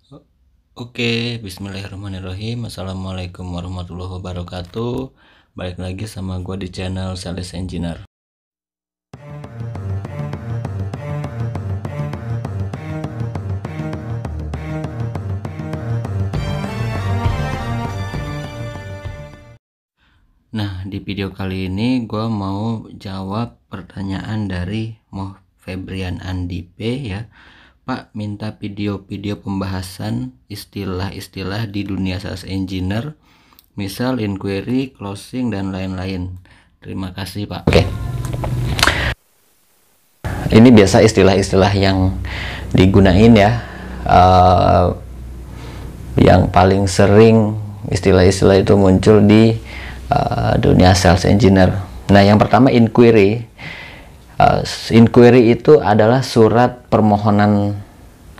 Oke, bismillahirrahmanirrahim. Assalamualaikum warahmatullahi wabarakatuh. Balik lagi sama gua di channel Sales Engineer. Nah, di video kali ini gua mau jawab pertanyaan dari Moh Febrian Andipe ya. Pak, minta video-video pembahasan istilah-istilah di dunia sales engineer, misal inquiry, closing, dan lain-lain. Terima kasih, Pak. Oke. Ini biasa istilah-istilah yang digunain ya. Yang paling sering istilah-istilah itu muncul di dunia sales engineer. Nah, yang pertama inquiry. Inquiry itu adalah surat permohonan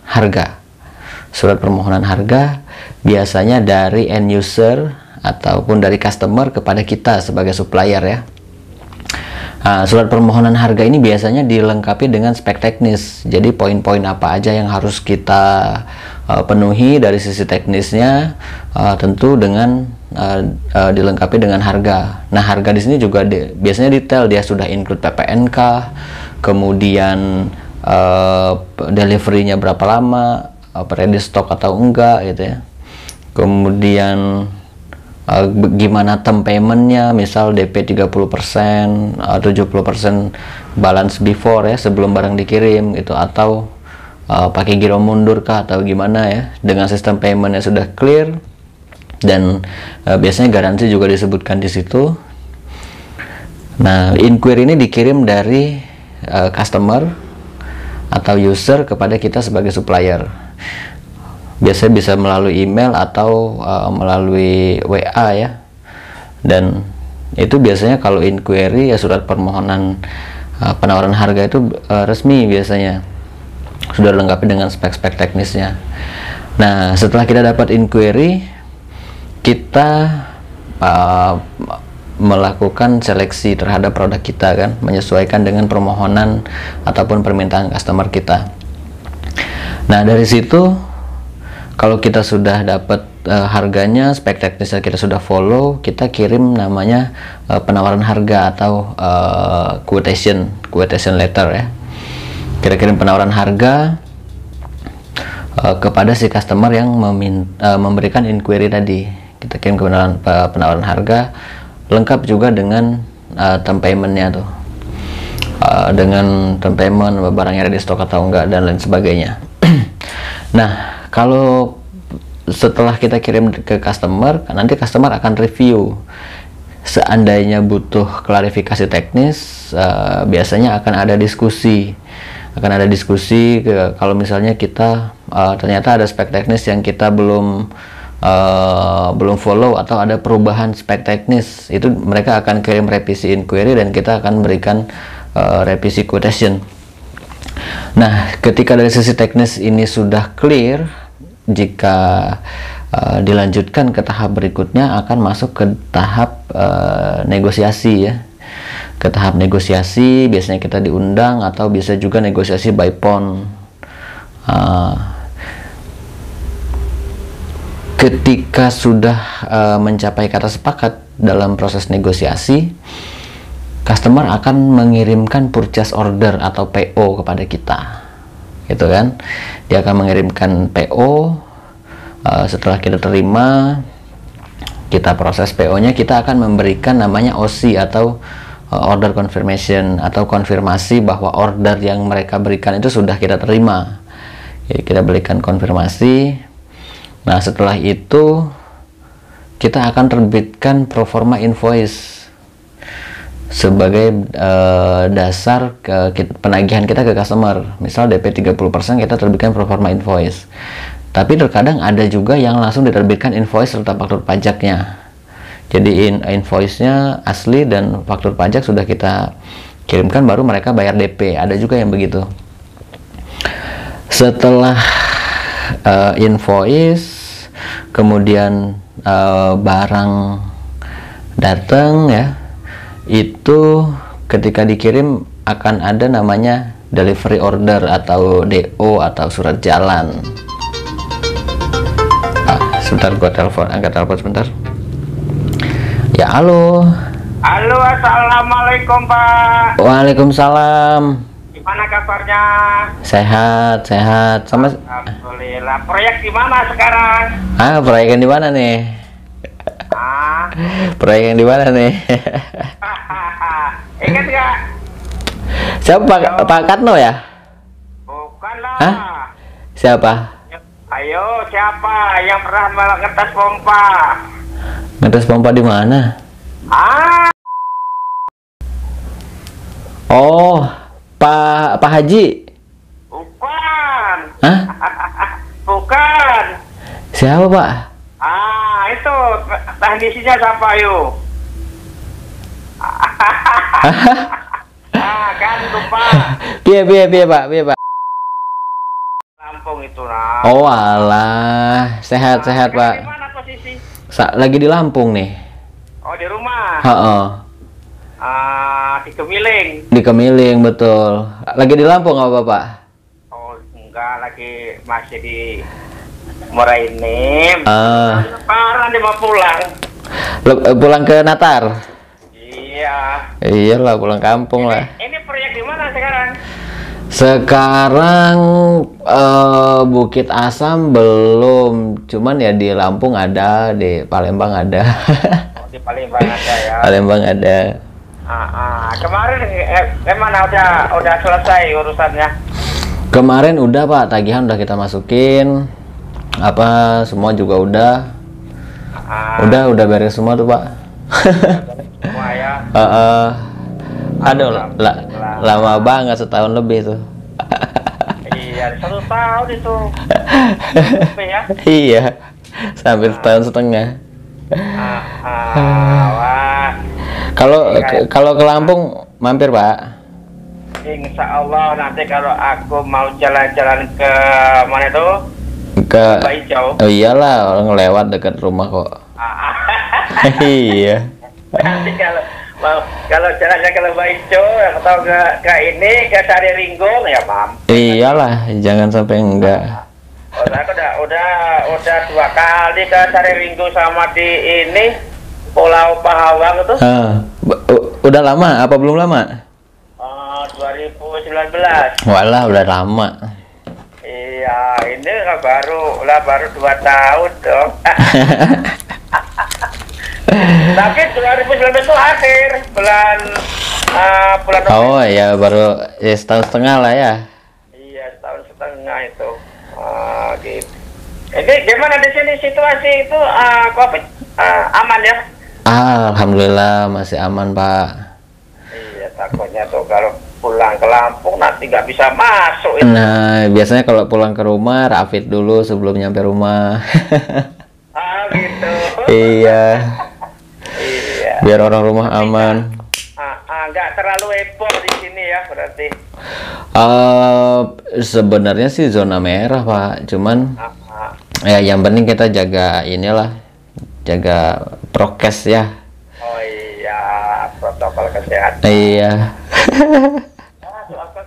harga. Surat permohonan harga biasanya dari end user ataupun dari customer kepada kita sebagai supplier ya. Surat permohonan harga ini biasanya dilengkapi dengan spek teknis. Jadi poin-poin apa aja yang harus kita penuhi dari sisi teknisnya, tentu dengan dilengkapi dengan harga. Nah, harga di sini juga biasanya detail, dia sudah include PPNK, kemudian delivery-nya berapa lama, ready stock atau enggak gitu ya. Kemudian gimana term payment-nya, misal DP 30%, 70% balance before ya, sebelum barang dikirim gitu, atau pakai giro mundur kah atau gimana ya, dengan sistem payment-nya sudah clear. Dan biasanya garansi juga disebutkan di situ. Nah, inquiry ini dikirim dari customer atau user kepada kita sebagai supplier. Biasanya bisa melalui email atau melalui WA ya. Dan itu biasanya kalau inquiry ya surat permohonan penawaran harga itu resmi biasanya. Sudah dilengkapi dengan spek-spek teknisnya. Nah, setelah kita dapat inquiry, kita melakukan seleksi terhadap produk kita kan, menyesuaikan dengan permohonan ataupun permintaan customer kita. Nah, dari situ kalau kita sudah dapat harganya, spek teknisnya kita sudah follow, kita kirim namanya penawaran harga atau quotation letter ya. Kita kirim penawaran harga kepada si customer yang memberikan inquiry tadi. Kita kirim ke penawaran harga lengkap juga dengan term payment-nya tuh, dengan term payment, barangnya ada di stok atau enggak, dan lain sebagainya. Nah, kalau setelah kita kirim ke customer, nanti customer akan review. Seandainya butuh klarifikasi teknis, biasanya akan ada diskusi. Kalau misalnya kita ternyata ada spek teknis yang kita belum follow atau ada perubahan spek teknis, itu mereka akan kirim revisi inquiry dan kita akan berikan revisi quotation. Nah, ketika dari sisi teknis ini sudah clear, jika dilanjutkan ke tahap berikutnya akan masuk ke tahap negosiasi ya. Ke tahap negosiasi biasanya kita diundang atau bisa juga negosiasi by phone. Ketika sudah mencapai kata sepakat dalam proses negosiasi, customer akan mengirimkan purchase order atau PO kepada kita, gitu kan. Dia akan mengirimkan PO. Setelah kita terima, kita proses PO-nya, kita akan memberikan namanya OC atau order confirmation, atau konfirmasi bahwa order yang mereka berikan itu sudah kita terima. Jadi kita berikan konfirmasi. Nah, setelah itu kita akan terbitkan proforma invoice sebagai dasar penagihan kita ke customer. Misal DP 30%, kita terbitkan proforma invoice. Tapi terkadang ada juga yang langsung diterbitkan invoice serta faktur pajaknya. Jadi invoice-nya asli dan faktur pajak sudah kita kirimkan, baru mereka bayar DP. Ada juga yang begitu. Setelah invoice, kemudian barang datang ya, itu ketika dikirim akan ada namanya delivery order atau DO atau surat jalan. Sebentar, gua telepon, angkat telepon sebentar. Ya, halo. Halo, assalamualaikum Pak. Waalaikumsalam. Gimana kabarnya? Sehat, sehat. Sama. Alhamdulillah. Proyek di mana sekarang? Proyek yang di mana nih? Ah, Proyek yang di mana nih? ingat nggak? Siapa, Pak Katno ya? Bukan lah. Hah? Siapa? Ayo, siapa yang pernah ngetes pompa? Ngetes pompa di mana? Ah, Oh, Pak Haji. bukan. Hah? Bukan. Siapa, Pak? Itu teknisinya siapa yuk? Kan lupa. Piye, Pak? Lampung itu lah. Oh, alah. Sehat, Pak. Di mana posisi? Lagi di Lampung nih. Oh, di rumah. Heeh. Di Gemiling. Di Kemiling, betul. Lagi di Lampung apa, Pak? Oh, enggak, lagi masih di Morainim. Lebaran dia mau pulang. Pulang ke Natar? Iya. Iyalah, pulang kampung lah. Ini proyek di mana sekarang? Sekarang Bukit Asam belum, cuman ya di Lampung ada, di Palembang ada. Oh, di Palembang ada ya. Palembang ada. Kemarin gimana udah selesai urusannya? Kemarin udah, Pak, tagihan udah kita masukin. Apa semua juga udah. Udah beres semua tuh, Pak. Semua ya. Aduh, lama banget, setahun lebih tuh. Iya, 1 tahun itu. Ya. Iya, sampai setahun setengah. Wah. Kalau ke Lampung mampir, Pak. Insya Allah nanti kalau aku mau jalan-jalan ke mana itu? Ke Lembah Hijau. Oh iyalah, orang lewat dekat rumah kok. Iya. Nanti kalau jalannya ke Lembah Hijau atau ke ini ke Sari Ringgung ya Iyalah, jangan sampai enggak. Aku udah 2 kali ke Sari Ringgung sama di ini Pulau Pahawang itu. Udah lama? Apa belum lama? 2019. Walah, udah lama. Iya, ini baru 2 tahun dong. Tapi 2019 itu akhir bulan November. Oh ya, baru ya setahun setengah lah ya. Iya, setahun setengah itu. Gitu. Ini gimana di sini situasi itu COVID aman ya? Alhamdulillah masih aman, Pak. Iya, takutnya tuh kalau pulang ke Lampung nanti nggak bisa masuk. Nah, biasanya kalau pulang ke rumah rapid dulu sebelum nyampe rumah. Gitu. Iya. Iya. Biar orang rumah aman. Nggak terlalu heboh di sini ya berarti. Sebenarnya sih zona merah, Pak. Cuman ya yang penting kita jaga inilah, jaga prokes ya. Oh iya, protokol kesehatan. Iya.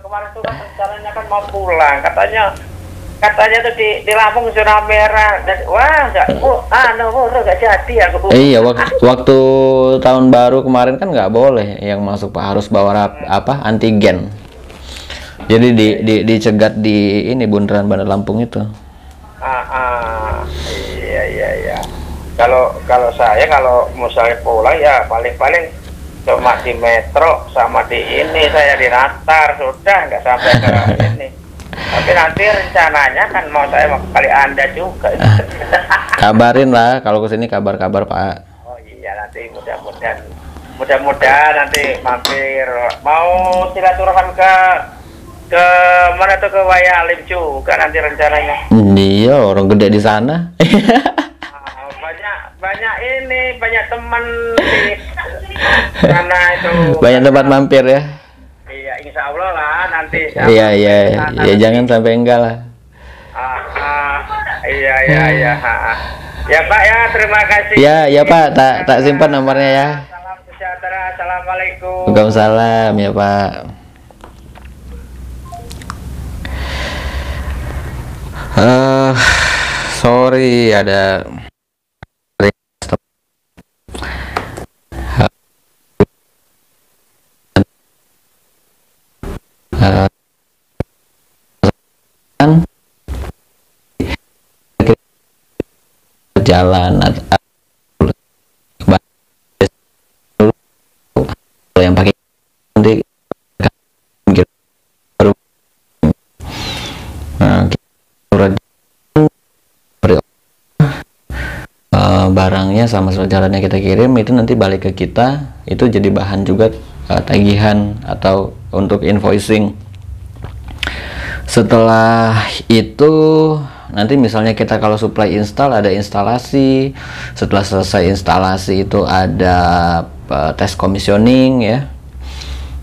Kemarin tuh kan rencananya kan mau pulang, katanya tuh di Lampung zona merah. Dan wah, nggak jadi aku. Iya, waktu tahun baru kemarin kan nggak boleh yang masuk, Pak, harus bawa antigen. Jadi dicegat di ini bundaran Bandar Lampung itu. Iya. Kalau saya misalnya pulang ya paling cuma di metro sama di ini, saya di Natar sudah nggak sampai ke ini. Tapi nanti rencananya kan saya mau kali Anda juga. Kabarin lah kalau kesini, kabar-kabar, Pak. Oh iya, nanti mudah-mudahan nanti mampir. Mau silaturahmi ke mana tuh, ke Wayalim juga nanti rencananya. Iya, orang gede di sana. Banyak teman di sana itu. Banyak tempat mampir ya. Iya, insya Allah lah nanti. Iya, jangan sampai enggak lah. Iya. Ya Pak ya, terima kasih. Ya Pak, tak simpan nomornya ya. Salam sejahtera, assalamualaikum. Waalaikumsalam ya Pak. Sorry ada jalan atau yang pakai nanti barangnya sama surat jalannya kita kirim, itu nanti balik ke kita, itu jadi bahan juga tagihan atau untuk invoicing. Setelah itu nanti misalnya kita kalau supply install ada instalasi, setelah selesai instalasi itu ada tes commissioning ya,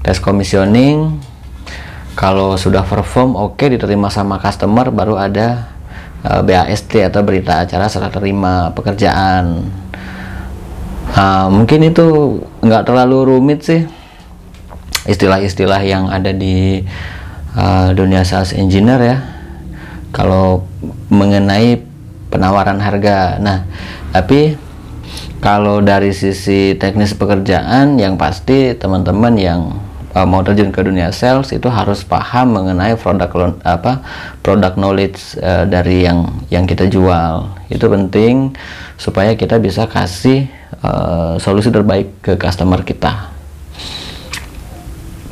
tes commissioning. Kalau sudah perform oke, diterima sama customer, baru ada BAST atau berita acara serah terima pekerjaan. Mungkin itu nggak terlalu rumit sih istilah-istilah yang ada di dunia sales engineer ya, kalau mengenai penawaran harga. Nah, tapi kalau dari sisi teknis pekerjaan, yang pasti teman-teman yang mau terjun ke dunia sales itu harus paham mengenai product knowledge dari yang kita jual. Itu penting supaya kita bisa kasih solusi terbaik ke customer kita.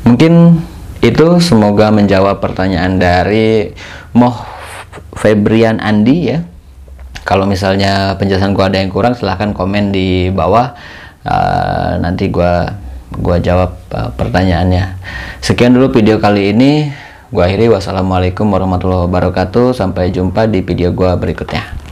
Mungkin itu, semoga menjawab pertanyaan dari Moh Febrian Andi ya. Kalau misalnya penjelasan gua ada yang kurang, silahkan komen di bawah, nanti gua jawab pertanyaannya. Sekian dulu video kali ini, gua akhiri. Wassalamualaikum warahmatullahi wabarakatuh. Sampai jumpa di video gua berikutnya.